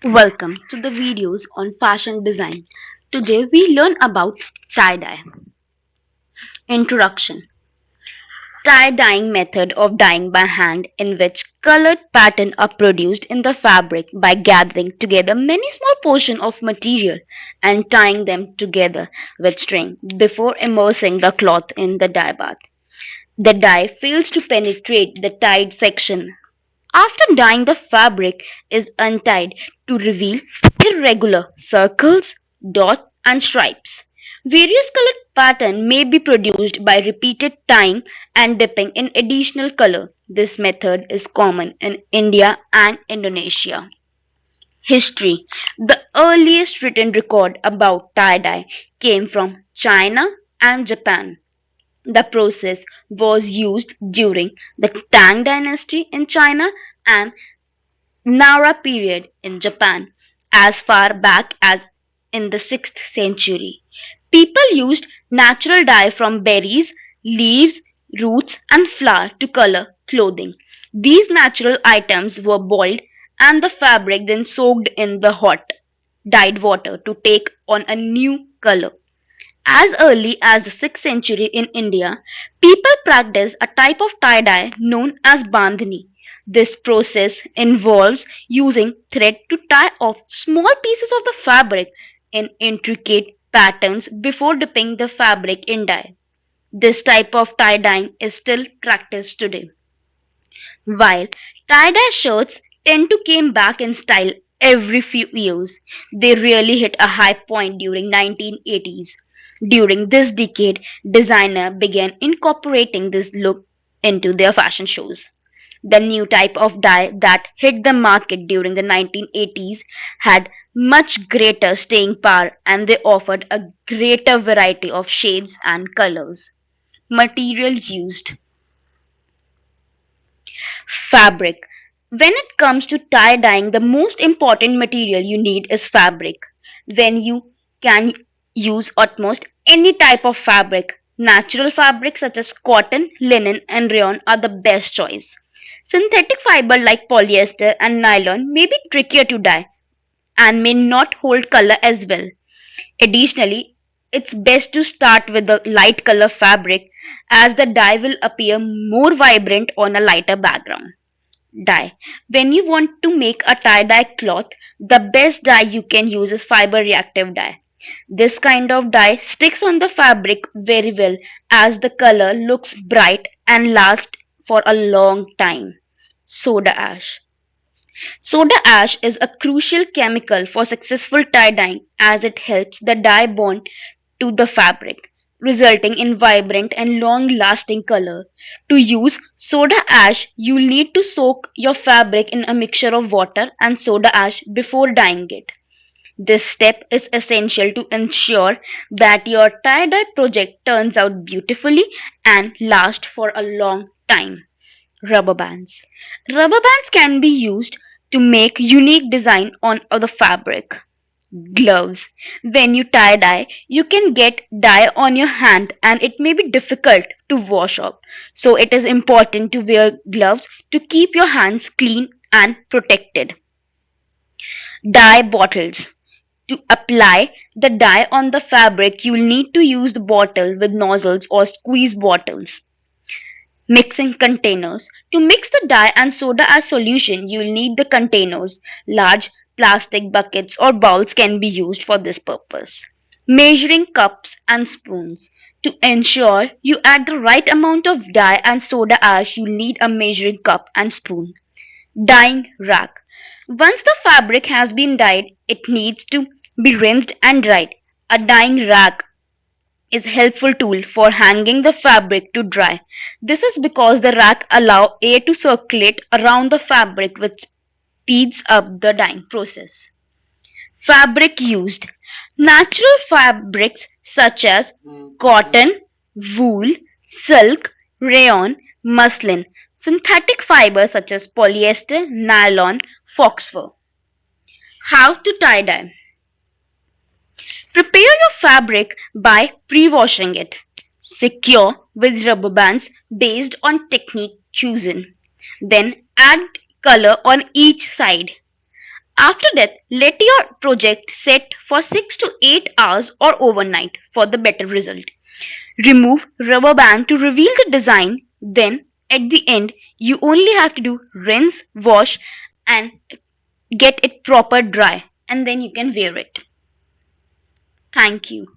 Welcome to the videos on fashion design. Today we learn about tie-dye. Introduction. Tie-dyeing method of dyeing by hand in which colored patterns are produced in the fabric by gathering together many small portions of material and tying them together with string before immersing the cloth in the dye bath. The dye fails to penetrate the tied section. After dyeing, the fabric is untied to reveal irregular circles, dots, and stripes. Various colored patterns may be produced by repeated tying and dipping in additional color. This method is common in India and Indonesia. History. The earliest written record about tie-dye came from China and Japan. The process was used during the Tang dynasty in China and Nara period in Japan as far back as in the 6th century. People used natural dye from berries, leaves, roots, and flour to color clothing. These natural items were boiled and the fabric then soaked in the hot, dyed water to take on a new color. As early as the 6th century in India, people practiced a type of tie-dye known as bandhani. This process involves using thread to tie off small pieces of the fabric in intricate patterns before dipping the fabric in dye. This type of tie-dyeing is still practiced today. While tie-dye shirts tend to come back in style every few years, they really hit a high point during 1980s. During this decade, designers began incorporating this look into their fashion shows. The new type of dye that hit the market during the 1980s had much greater staying power and they offered a greater variety of shades and colors. Material used. Fabric. When it comes to tie dyeing, the most important material you need is fabric. When you can use almost any type of fabric, natural fabrics such as cotton, linen, and rayon are the best choice. Synthetic fiber like polyester and nylon may be trickier to dye and may not hold color as well. Additionally, it's best to start with the light color fabric as the dye will appear more vibrant on a lighter background. Dye. When you want to make a tie-dye cloth, the best dye you can use is fiber reactive dye. This kind of dye sticks on the fabric very well as the color looks bright and lasts for a long time. Soda ash. Soda ash is a crucial chemical for successful tie dyeing as it helps the dye bond to the fabric, resulting in vibrant and long lasting color. To use soda ash, you'll need to soak your fabric in a mixture of water and soda ash before dyeing it. This step is essential to ensure that your tie-dye project turns out beautifully and lasts for a long time. Rubber bands. Rubber bands can be used to make unique design on the fabric. Gloves. When you tie dye, you can get dye on your hand and it may be difficult to wash off. So it is important to wear gloves to keep your hands clean and protected. Dye bottles. To apply the dye on the fabric, you will need to use the bottle with nozzles or squeeze bottles. Mixing containers. To mix the dye and soda ash solution, you will need the containers. Large plastic buckets or bowls can be used for this purpose. Measuring cups and spoons. To ensure you add the right amount of dye and soda ash, you need a measuring cup and spoon. Dyeing rack. Once the fabric has been dyed, it needs to be rinsed and dried. A dyeing rack is a helpful tool for hanging the fabric to dry. This is because the rack allows air to circulate around the fabric which speeds up the dyeing process. Fabric used. Natural fabrics such as cotton, wool, silk, rayon, muslin. Synthetic fibers such as polyester, nylon, fox fur. How to tie dye. Prepare your fabric by pre-washing it. Secure with rubber bands based on technique chosen. Then add color on each side. After that, let your project set for 6 to 8 hours or overnight for the better result. Remove rubber band to reveal the design. Then, at the end, you only have to do rinse, wash, and get it proper dry, and then you can wear it. Thank you.